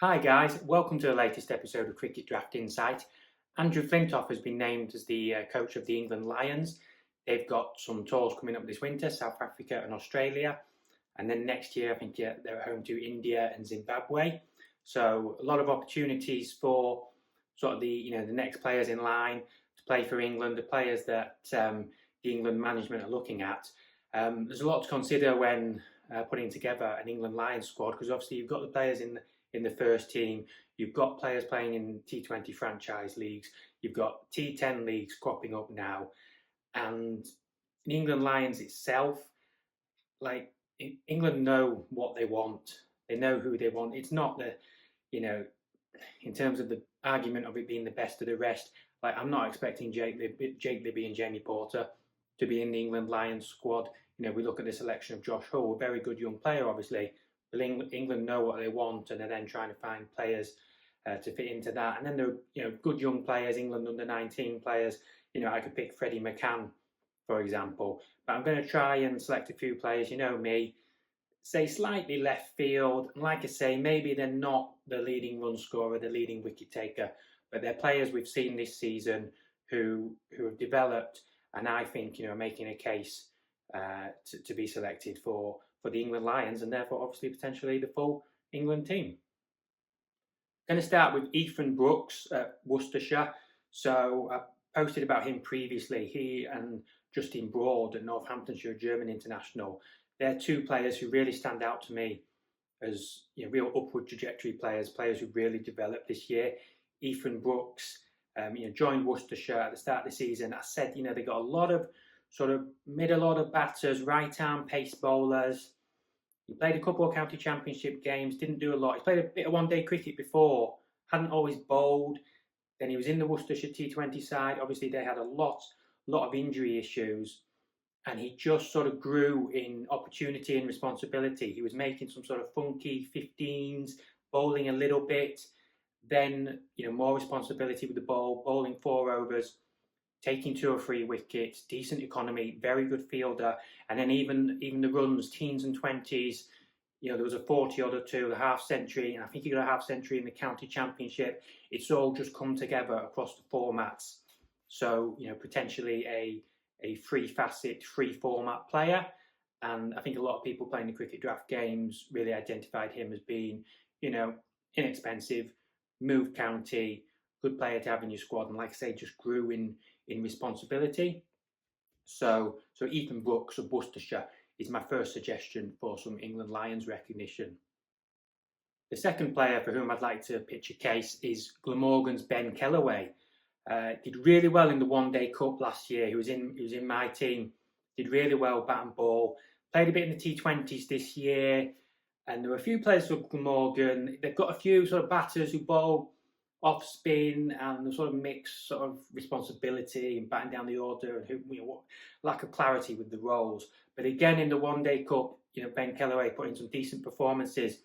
Hi guys, welcome to the latest episode of Cricket Draft Insight. Andrew Flintoff has been named as the coach of the England Lions. They've got some tours coming up this winter, South Africa and Australia. And then next year, I think they're home to India and Zimbabwe. So a lot of opportunities for sort of the next players in line to play for England, the players that the England management are looking at. There's a lot to consider when putting together an England Lions squad, because obviously you've got the players in the first team, you've got players playing in T20 franchise leagues, you've got T10 leagues cropping up now, and in England Lions itself, like England know what they want, they know who they want. It's not in terms of the argument of it being the best of the rest. Like I'm not expecting Jake Libby and Jamie Porter to be in the England Lions squad. We look at the selection of Josh Hull, a very good young player, obviously. But England know what they want, and they're then trying to find players to fit into that. And then there are good young players, England under-19 players. I could pick Freddie McCann, for example. But I'm going to try and select a few players. You know me, say slightly left field. And like I say, maybe they're not the leading run scorer, the leading wicket taker, but they're players we've seen this season who have developed, and I think making a case to be selected for the England Lions, and therefore obviously potentially the full England team. Going to start with Ethan Brooks at Worcestershire. So I posted about him previously. He and Justin Broad at Northamptonshire, German international. They're two players who really stand out to me as real upward trajectory players who really developed this year. Ethan Brooks, joined Worcestershire at the start of the season. I said, they got a lot of sort of middle order batters, right arm pace bowlers. He played a couple of county championship games, didn't do a lot. He played a bit of one-day cricket before, hadn't always bowled. Then he was in the Worcestershire T20 side. Obviously, they had a lot of injury issues, and he just sort of grew in opportunity and responsibility. He was making some sort of funky 15s, bowling a little bit, then more responsibility with the ball, bowling 4 overs, taking 2 or 3 wickets, decent economy, very good fielder, and then even the runs, teens and 20s. There was a 40 odd or 2, the half century, and I think he got a half century in the county championship. It's all just come together across the formats. So potentially a free facet, free format player, and I think a lot of people playing the cricket draft games really identified him as being inexpensive, move county, good player to have in your squad, and like I say, just grew in responsibility. So Ethan Brooks of Worcestershire is my first suggestion for some England Lions recognition. The second player for whom I'd like to pitch a case is Glamorgan's Ben Kellaway. Did really well in the One Day Cup last year. He was in my team. Did really well bat and ball. Played a bit in the T20s this year, and there were a few players for Glamorgan. They've got a few sort of batters who bowl off spin and the sort of mixed sort of responsibility and batting down the order, and lack of clarity with the roles. But again, in the One Day Cup, Ben Kellaway put in some decent performances.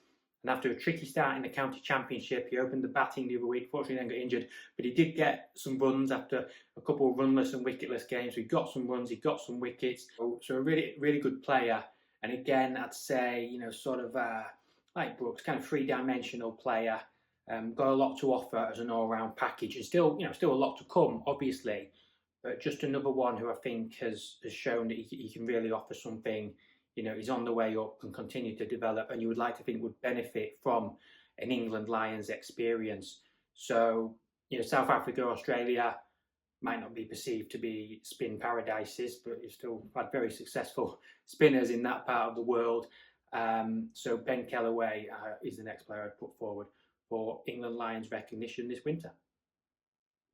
And after a tricky start in the county championship, he opened the batting the other week. Fortunately, then got injured, but he did get some runs after a couple of runless and wicketless games. So he got some runs, he got some wickets. So a really, really good player. And again, I'd say like Brooks, kind of 3-dimensional player. Got a lot to offer as an all-round package, and still a lot to come, obviously. But just another one who I think has shown that he can really offer something. He's on the way up, can continue to develop, and you would like to think would benefit from an England Lions experience. So, South Africa, Australia might not be perceived to be spin paradises, but you've still had very successful spinners in that part of the world. So Ben Kellaway is the next player I'd put forward for England Lions recognition this winter.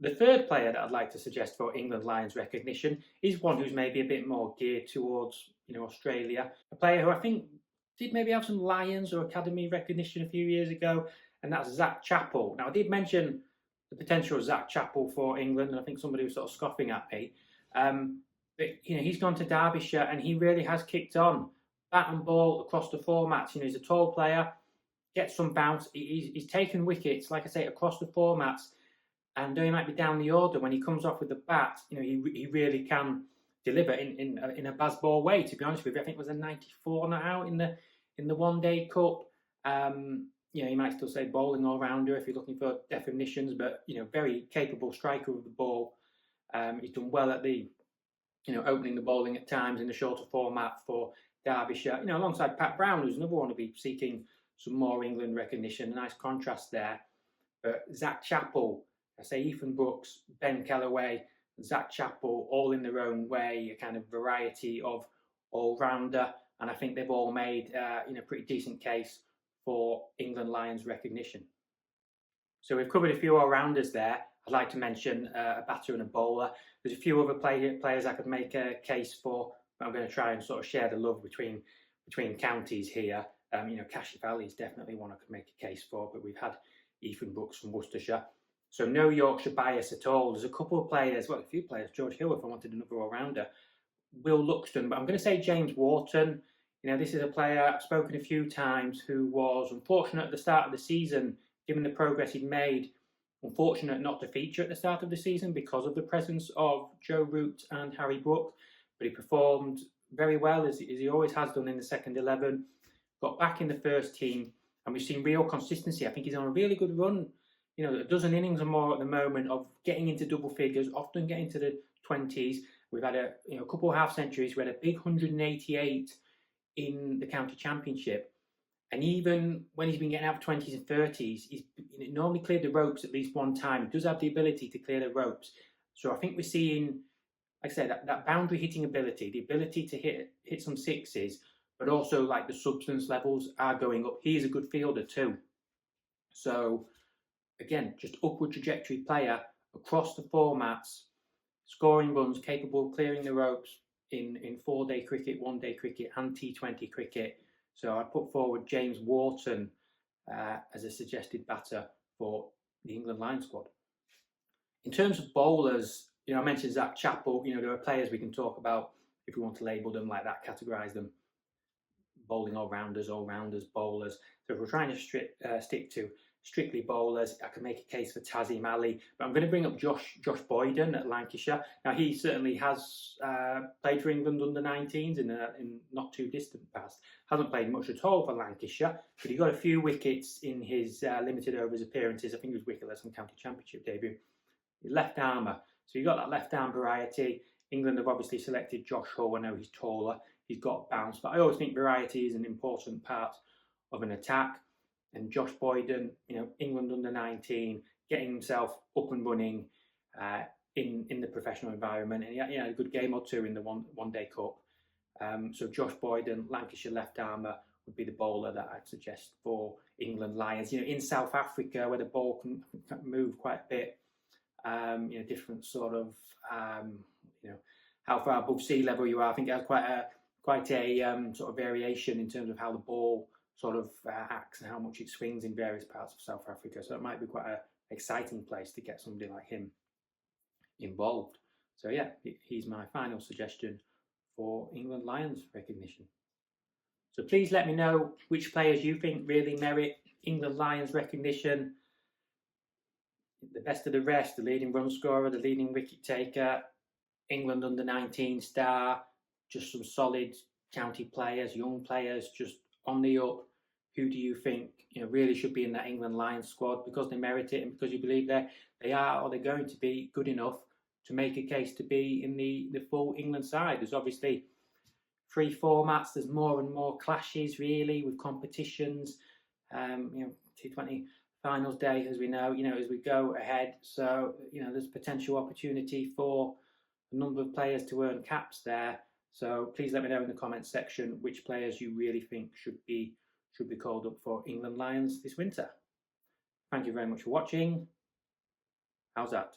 The third player that I'd like to suggest for England Lions recognition is one who's maybe a bit more geared towards Australia. A player who I think did maybe have some Lions or Academy recognition a few years ago, and that's Zach Chappell. Now, I did mention the potential of Zach Chappell for England, and I think somebody was sort of scoffing at me. But he's gone to Derbyshire, and he really has kicked on. Bat and ball across the formats. He's a tall player, gets some bounce. He's taken wickets, like I say, across the formats. And though he might be down the order, when he comes off with the bat, he really can deliver in a Bazball way. To be honest with you, I think it was a 94 now in the One Day Cup. you might still say bowling all-rounder if you're looking for definitions, but, very capable striker of the ball. He's done well at the, opening the bowling at times in the shorter format for Derbyshire, alongside Pat Brown, who's another one to be seeking some more England recognition. A nice contrast there. But Zach Chappell, I say Ethan Brooks, Ben Kellaway, Zach Chappell, all in their own way, a kind of variety of all-rounder. And I think they've all made, pretty decent case for England Lions recognition. So we've covered a few all-rounders there. I'd like to mention a batter and a bowler. There's a few other players I could make a case for, but I'm going to try and sort of share the love between counties here. Cashy Valley is definitely one I could make a case for, but we've had Ethan Brooks from Worcestershire. So no Yorkshire bias at all. There's a couple of players, a few players. George Hill, if I wanted another all-rounder. Will Luxton, but I'm going to say James Wharton. This is a player I've spoken a few times who was unfortunate at the start of the season, given the progress he'd made. Unfortunate not to feature at the start of the season because of the presence of Joe Root and Harry Brook, but he performed very well as he always has done in the second 11. Got back in the first team, and we've seen real consistency. I think he's on a really good run. A dozen innings or more at the moment of getting into double figures, often getting to the 20s. We've had a couple of half centuries. We had a big 188 in the county championship, and even when he's been getting out of 20s and 30s, he's normally cleared the ropes at least one time. He does have the ability to clear the ropes. So I think we're seeing, like I said, that boundary hitting ability, the ability to hit some sixes, but also like the substance levels are going up. He is a good fielder too. So again, just upward trajectory player across the formats, scoring runs, capable of clearing the ropes in 4-day cricket, 1-day cricket, and T20 cricket. So I put forward James Wharton as a suggested batter for the England Lions squad. In terms of bowlers, I mentioned Zach Chappell. There are players we can talk about if we want to label them like that, categorise them. Bowling all-rounders, bowlers. So if we're trying to stick to strictly bowlers, I can make a case for Tazim Ali, but I'm going to bring up Josh Boyden at Lancashire. Now, he certainly has played for England under 19s in not too distant past. Hasn't played much at all for Lancashire, but he got a few wickets in his limited overs appearances. I think he was wicketless on county championship debut. Left armour, so you got that left arm variety. England have obviously selected Josh Hull. I know he's taller, he's got bounce, but I always think variety is an important part of an attack. And Josh Boyden, England under 19, getting himself up and running in the professional environment, and he had a good game or two in the one-day cup. So Josh Boyden, Lancashire left armour, would be the bowler that I'd suggest for England Lions. In South Africa, where the ball can move quite a bit, different sort of, how far above sea level you are. I think it has quite a sort of variation in terms of how the ball sort of acts and how much it swings in various parts of South Africa. So it might be quite an exciting place to get somebody like him involved. So yeah, he's my final suggestion for England Lions recognition. So please let me know which players you think really merit England Lions recognition. The best of the rest, the leading run scorer, the leading wicket taker, England under 19 star, just some solid county players, young players, just on the up. Who do you think really should be in that England Lions squad because they merit it and because you believe they are or they're going to be good enough to make a case to be in the full England side? There's obviously 3 formats. There's more and more clashes really with competitions. T20 finals day, as we know, as we go ahead. So there's potential opportunity for a number of players to earn caps there. So please let me know in the comments section which players you really think should be called up for England Lions this winter. Thank you very much for watching. How's that?